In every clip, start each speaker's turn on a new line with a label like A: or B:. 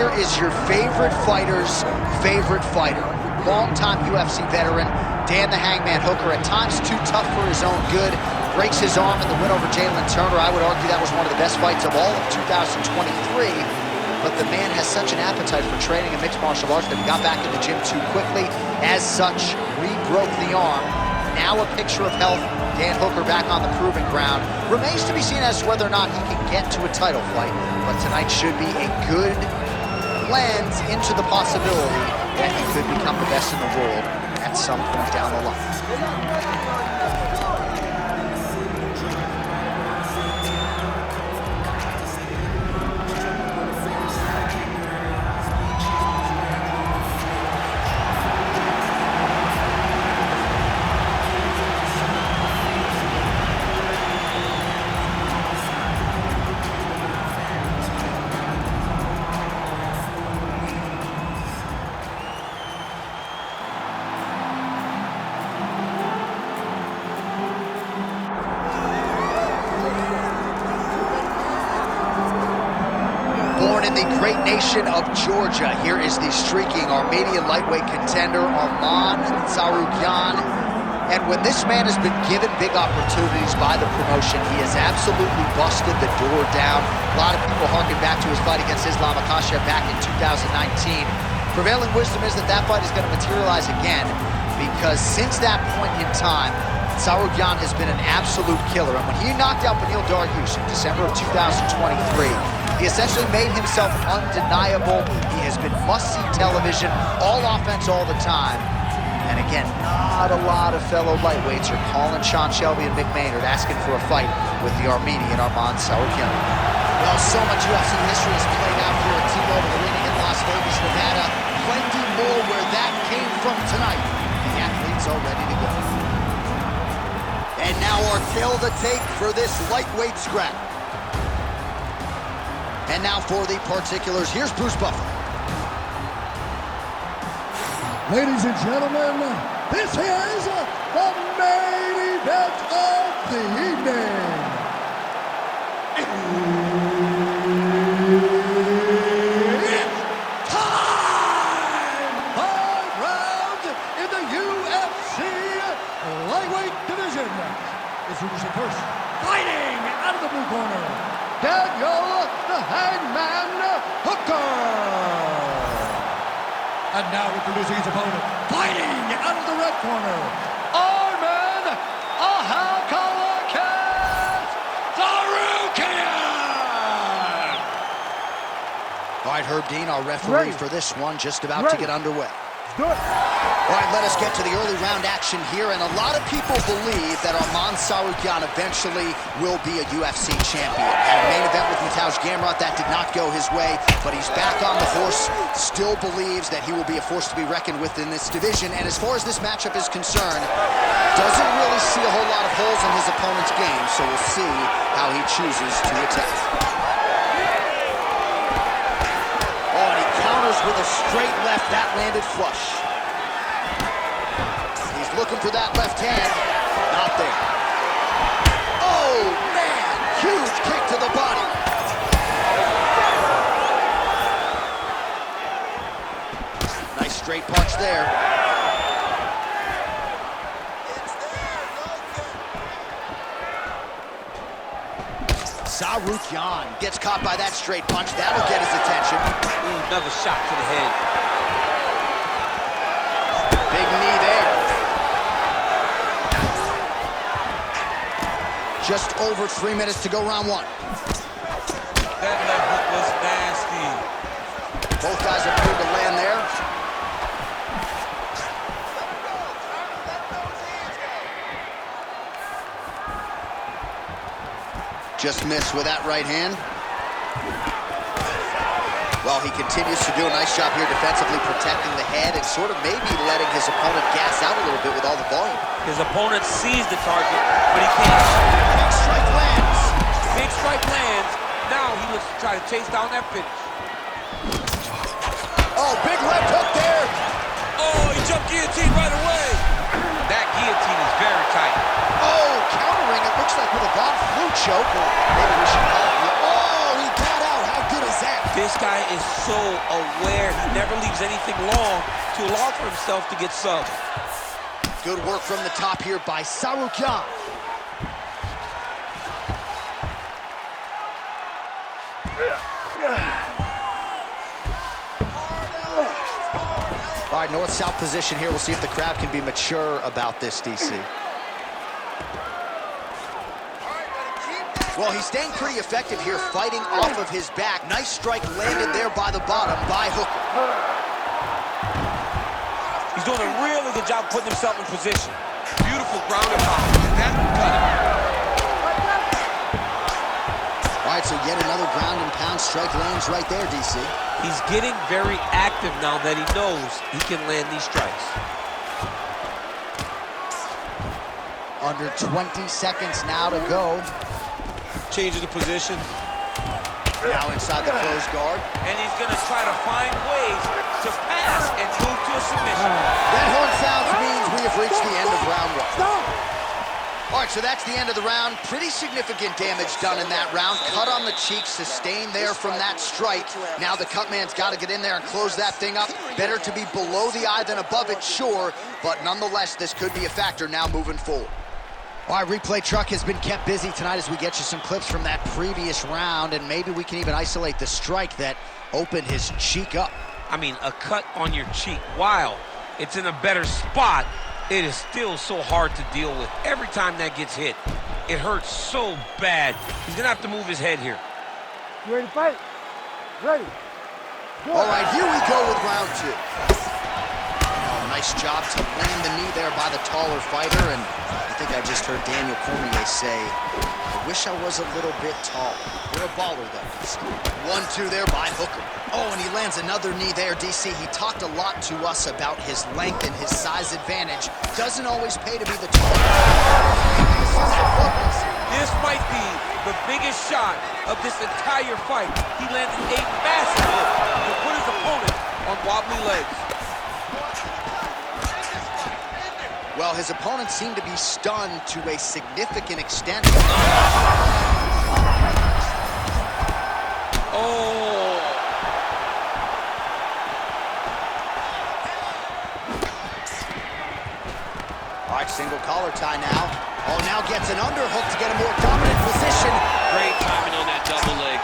A: here is your favorite fighter's favorite fighter. Longtime UFC veteran, Dan the Hangman Hooker, at times too tough for his own good. Breaks his arm in the win over Jalen Turner. I would argue that was one of the best fights of all of 2023. But the man has such an appetite for training in mixed martial arts that he got back in the gym too quickly. As such, re-broke the arm. Now a picture of health. Dan Hooker back on the proving ground. Remains to be seen as to whether or not he can get to a title fight. But tonight should be a good lens into the possibility that he could become the best in the world at some point down the line. Born in the great nation of Georgia, here is the streaking Armenian lightweight contender, Arman Tsarukyan. And when this man has been given big opportunities by the promotion, he has absolutely busted the door down. A lot of people harken back to his fight against Islam Makhachev back in 2019. Prevailing wisdom is that that fight is going to materialize again, because since that point in time, Tsarukyan has been an absolute killer. And when he knocked out Beneil Dariush in December of 2023, he essentially made himself undeniable. He has been must-see television, all offense all the time. And again, not a lot of fellow lightweights are calling Sean Shelby and Mick Maynard asking for a fight with the Armenian Arman Tsarukyan. Well, so much UFC history has played out here at T-Mobile Arena in Las Vegas, Nevada. Plenty more where that came from tonight. The athletes are ready to go. And now our tale of the tape for this lightweight scrap. And now for the particulars, here's Bruce Buffer.
B: Ladies and gentlemen, this is the main event of the evening. It's time! 5 rounds in the UFC lightweight division. Introducing first, fighting out of the blue corner, Daniel the Hangman Hooker. And now introducing his opponent, fighting out of the red corner, Arman Tsarukyan.
A: All right, Herb Dean, our referee for this one, just about to get underway. All right, let us get to the early round action here, and a lot of people believe that Arman Tsarukyan eventually will be a UFC champion. Had a main event with Mateusz Gamrot, that did not go his way, but he's back on the horse, still believes that he will be a force to be reckoned with in this division, and as far as this matchup is concerned, doesn't really see a whole lot of holes in his opponent's game, so we'll see how he chooses to attack. With a straight left, that landed flush. He's looking for that left hand. Not there. Oh, man! Huge kick to the body. Nice straight punch there. Tsarukyan gets caught by that straight punch. That'll get his attention.
C: Another shot to the head.
A: Big knee there. Just over 3 minutes to go, round one.
C: That left hook was nasty.
A: Both guys are good to land there. Just missed with that right hand. Well, he continues to do a nice job here defensively, protecting the head and sort of maybe letting his opponent gas out a little bit with all the volume.
C: His opponent sees the target, but he can't.
A: Big strike lands.
C: Big strike lands. Now he looks to try to chase down that finish.
A: Oh, big left hook there.
C: Oh, he jumped guillotine right away. That guillotine is very tight.
A: Oh, countering it looks like with a Von Flue choke, or maybe we should call it. Oh, he got out. How good is that?
C: This guy is so aware. He never leaves anything long to allow for himself to get subbed.
A: Good work from the top here by Tsarukyan. All right, north-south position here. We'll see if the crowd can be mature about this, DC. Well, he's staying pretty effective here, fighting off of his back. Nice strike landed there by the bottom by Hooker.
C: He's doing a really good job putting himself in position. Beautiful ground and pound, and that cut him.
A: All right, so yet another ground and pound strike lands right there, DC.
C: He's getting very active now that he knows he can land these strikes.
A: Under 20 seconds now to go.
C: Changes the position.
A: Now inside the closed guard.
C: And he's going to try to find ways to pass and move to a submission.
A: That horn sounds means we have reached the end of round one. All right, so that's the end of the round. Pretty significant damage done in that round. Cut on the cheek, sustained there from that strike. Now the cut man's got to get in there and close that thing up. Better to be below the eye than above it, sure. But nonetheless, this could be a factor now moving forward. All right, replay truck has been kept busy tonight as we get you some clips from that previous round, and maybe we can even isolate the strike that opened his cheek up.
C: I mean, a cut on your cheek, while it's in a better spot, it is still so hard to deal with. Every time that gets hit, it hurts so bad. He's gonna have to move his head here.
B: You ready to fight? Ready.
A: All right, here we go with round two. Oh, nice job to land the knee there by the taller fighter, and I think I just heard Daniel Cormier say, I wish I was a little bit taller. You're a baller, though. 1-2 there by Hooker. Oh, and he lands another knee there, DC. He talked a lot to us about his length and his size advantage. Doesn't always pay to be the taller.
C: This might be the biggest shot of this entire fight. He landed a massive hook to put his opponent on wobbly legs.
A: Well, his opponent seemed to be stunned to a significant extent.
C: Oh.
A: All right, single collar tie now. Oh, now gets an underhook to get a more dominant position.
C: Great timing on that double leg.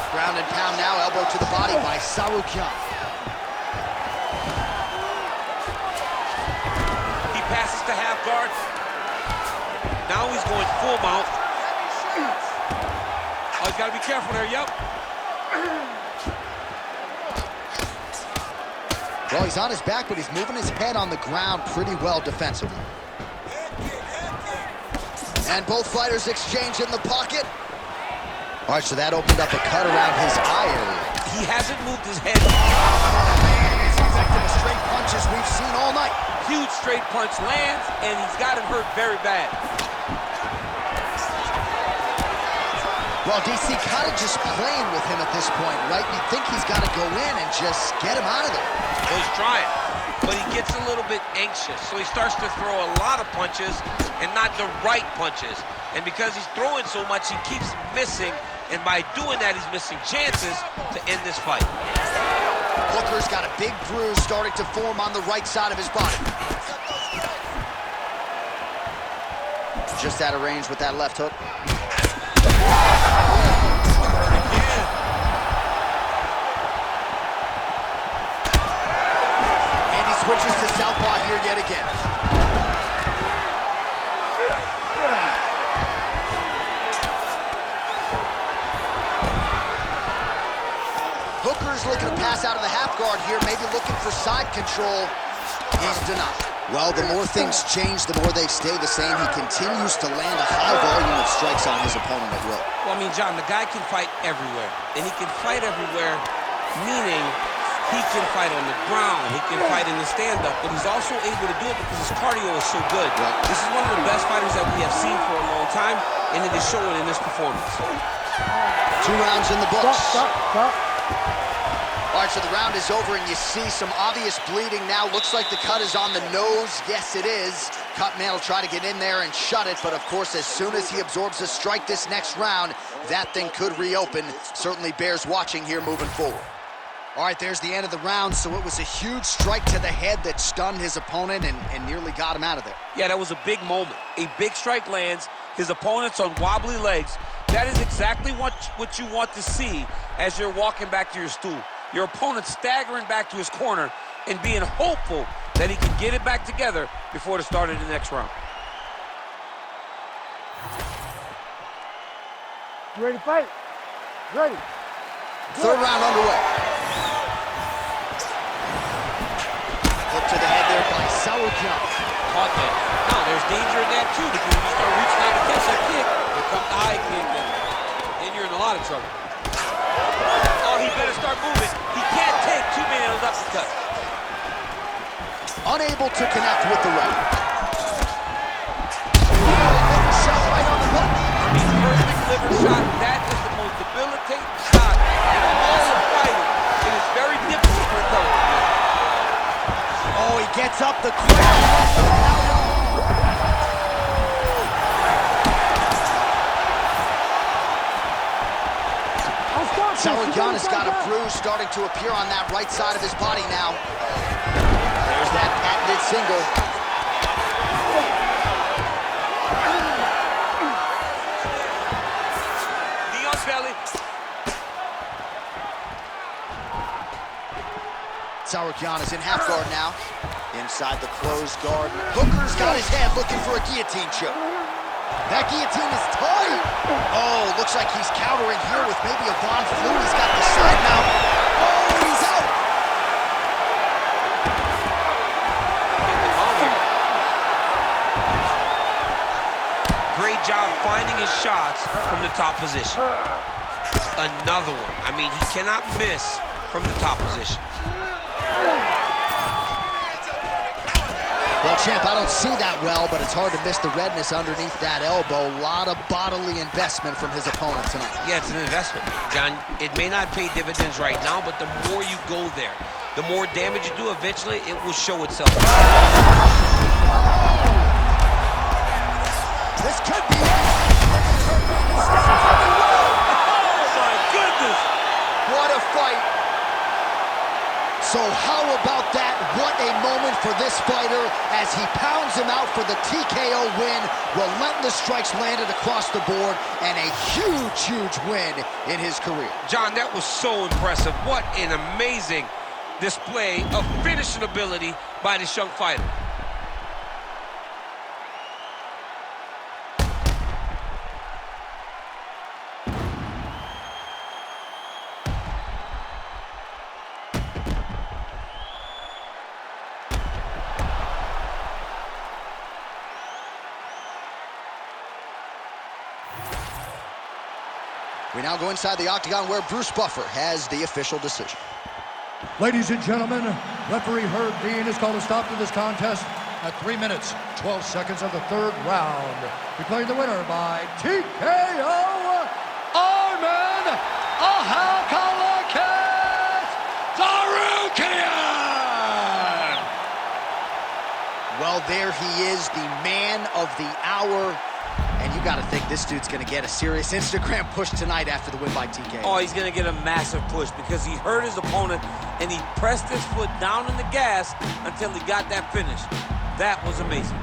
A: Ground and pound now, elbow to the body by Tsarukyan.
C: He passes to half guard. Now he's going full mount. Oh, he's got to be careful there, yep.
A: Well, he's on his back, but he's moving his head on the ground pretty well defensively. And both fighters exchange in the pocket. All right, so that opened up a cut around his eye area.
C: He hasn't moved his head.
A: As effective as straight punches we've seen all night.
C: Huge straight punch lands, and he's got him hurt very bad.
A: Well, DC kind of just playing with him at this point, right? You think he's got to go in and just get him out of there.
C: Well, he's trying, but he gets a little bit anxious, so he starts to throw a lot of punches and not the right punches. And because he's throwing so much, he keeps missing, and by doing that, he's missing chances to end this fight.
A: Hooker's got a big bruise starting to form on the right side of his body. Just out of range with that left hook. And he switches to southpaw here yet again. Hooker's looking to pass out of the half guard here, maybe looking for side control. He's denied. Well, the more things change, the more they stay the same. He continues to land a high volume of strikes on his opponent at will.
C: Well, I mean, John, the guy can fight everywhere. And he can fight everywhere, meaning he can fight on the ground, he can fight in the stand-up, but he's also able to do it because his cardio is so good.
A: Right.
C: This is one of the best fighters that we have seen for a long time, and it is showing in this performance.
A: 2 rounds in the books.
B: Stop.
A: All right, so the round is over, and you see some obvious bleeding now. Looks like the cut is on the nose. Yes, it is. Cut man will try to get in there and shut it, but of course, as soon as he absorbs a strike this next round, that thing could reopen. Certainly bears watching here moving forward. All right, there's the end of the round, so it was a huge strike to the head that stunned his opponent and nearly got him out of there.
C: Yeah, that was a big moment. A big strike lands, his opponent's on wobbly legs. That is exactly what you want to see as you're walking back to your stool. Your opponent staggering back to his corner and being hopeful that he can get it back together before the start of the next round.
D: You ready to fight? Ready.
A: Third round underway. Hook to the head there by Tsarukyan.
C: Caught that. Now, there's danger in that too, because when you start reaching out to catch that kick, here comes the high kick, and then you're in a lot of trouble. Oh, he better start moving. He can't take two men on an uppercut.
A: Unable to connect with the right. Shot right on the button.
C: I mean, perfect liver shot. That is the most debilitating shot in all of fighting. It is very difficult to recover.
A: Oh, he gets up the crowd. Tsarukyan has got a bruise starting to appear on that right side of his body now. There's that patented single.
C: Knee on belly.
A: Tsarukyan is in half guard now. Inside the closed guard. Hooker's got his head looking for a guillotine choke. That guillotine is tight. Oh, looks like he's countering here with maybe a Von Flue. He's got the side mount. Oh, he's out.
C: Great job finding his shots from the top position. Another one. I mean, he cannot miss from the top position.
A: Well, champ, I don't see that well, but it's hard to miss the redness underneath that elbow. A lot of bodily investment from his opponent tonight.
C: Yeah, it's an investment, John. It may not pay dividends right now, but the more you go there, the more damage you do, eventually it will show itself.
A: This could be it.
C: Oh, my goodness.
A: What a fight. So how about that? What a moment for this fighter as he pounds him out for the TKO win. Relentless strikes landed across the board and a huge, huge win in his career.
C: John, that was so impressive. What an amazing display of finishing ability by this young fighter.
A: We now go inside the octagon where Bruce Buffer has the official decision.
B: Ladies and gentlemen, referee Herb Dean has called a stop to this contest at 3 minutes, 12 seconds of the third round. Declaring the winner by TKO, Arman Tsarukyan!
A: Well, there he is, the man of the hour. And you got to think this dude's going to get a serious Instagram push tonight after the win by TKO.
C: Oh, he's going to get a massive push because he hurt his opponent and he pressed his foot down in the gas until he got that finish. That was amazing.